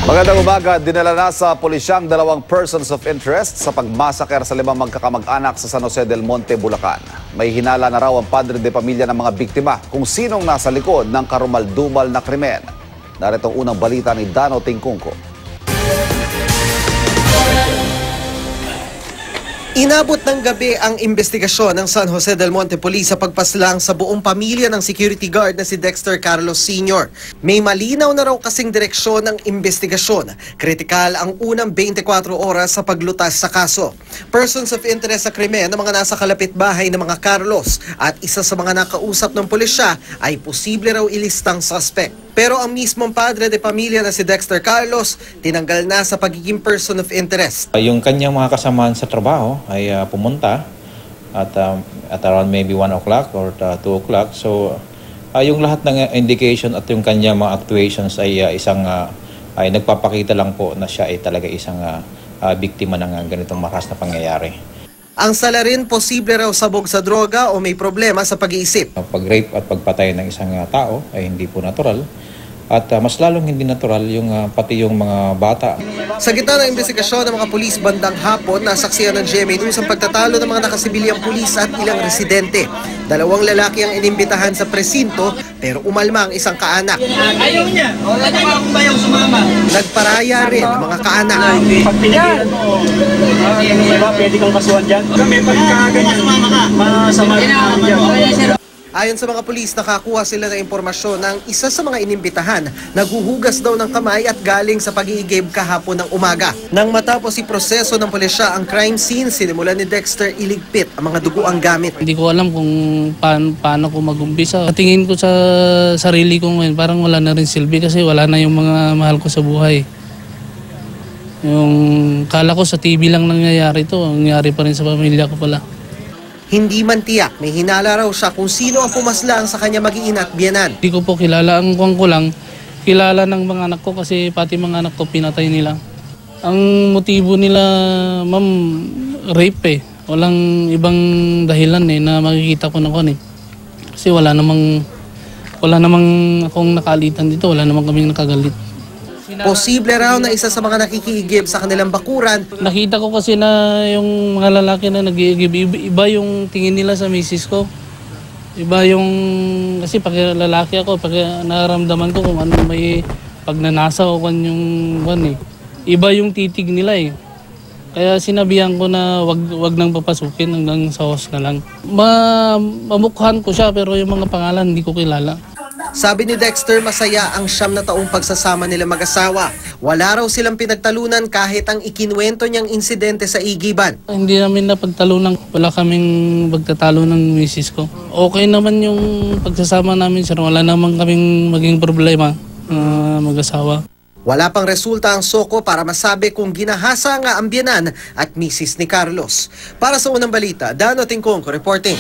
Magandang umaga, dinala na sa pulisyang 2 persons of interest sa pagmasaker sa 5 magkakamag-anak sa San Jose del Monte, Bulacan. May hinala na raw ang padre de pamilya ng mga biktima kung sinong nasa likod ng karumal-dumal na krimen. Narito ang unang balita ni Dano Tingkungko. Inabot ng gabi ang investigasyon ng San Jose del Monte Police sa pagpaslang sa buong pamilya ng security guard na si Dexter Carlos Sr. May malinaw na raw kasing direksyon ng investigasyon. Kritikal ang unang 24 oras sa paglutas sa kaso. Persons of interest sa krimen ng mga nasa kalapit bahay ng mga Carlos at isa sa mga nakausap ng pulisya ay posible raw ilistang suspect. Pero ang mismong padre de pamilya na si Dexter Carlos tinanggal na sa pagiging person of interest. Yung kanyang mga kasamahan sa trabaho ay pumunta at around maybe 1 o'clock or 2 o'clock. So yung lahat ng indication at yung kanyang mga actuations ay ay nagpapakita lang po na siya ay talaga isang biktima ng ganitong makas na pangyayari. Ang salarin posible raw sabog sa droga o may problema sa pag-iisip. Pag-rape at pagpatay ng isang tao ay hindi po natural. At mas lalong hindi natural yung pati yung mga bata. Sa gitna ng investigasyon ng mga pulis bandang hapon, nasaksihan ng GMA News ang pagtatalo ng mga nakasibilyang pulis at ilang residente. 2 lalaki ang inimbitahan sa presinto pero umalma ang isang kaanak. Ayaw niya. Wala na akong bayang sumama. Nagparaya rin ang mga kaanak. Pag pinigilan mo, diba, pwede kang kasuhan dyan? Kami pagkaganyan, masama dyan. Ayon sa mga pulis, nakakuha sila ng impormasyon ng isa sa mga inimbitahan. Naghuhugas daw ng kamay at galing sa pag-iigib kahapon ng umaga. Nang matapos iproseso ng pulisya ang crime scene, sinimulan ni Dexter iligpit ang mga duguang gamit. Hindi ko alam kung paano ko mag-umpisa. Tingin ko sa sarili ko ngayon, parang wala na rin silbi kasi wala na yung mga mahal ko sa buhay. Yung kala ko sa TV lang nangyayari ito, nangyayari pa rin sa pamilya ko pala. Hindi man tiyak, may hinala raw siya kung sino ang pumaslang sa kanya mag-iina at biyanan. Hindi ko po kilala. Ang kuwang ko lang, kilala ng mga anak ko kasi pati mga anak ko pinatay nila. Ang motibo nila, ma'am, rape eh. Walang ibang dahilan eh na makikita ko na kon eh. Kasi wala namang akong nakalitan dito, wala namang kaming nakagalit. Posible raw na isa sa mga nakikiigib sa kanilang bakuran. Nakita ko kasi na yung mga lalaki na nag-iigib, iba yung tingin nila sa misis ko. Iba yung, kasi pag lalaki ako, pag naramdaman ko kung ano may pagnanasa o kung yung iba yung titig nila eh. Kaya sinabihan ko na wag nang papasukin hanggang sa host na lang. Mamukhan ko siya pero yung mga pangalan hindi ko kilala. Sabi ni Dexter, masaya ang 9 na taong pagsasama nila mag-asawa. Wala raw silang pinagtalunan kahit ang ikinuwento niyang insidente sa igiban. Hindi namin napagtalunan. Wala kaming pagtatalo ng misis ko. Okay naman yung pagsasama namin, sir. Wala naman kaming maging problema mag-asawa. Wala pang resulta ang SOCO para masabi kung ginahasa nga ang biyanan at misis ni Carlos. Para sa unang balita, Dano Tingkungko reporting.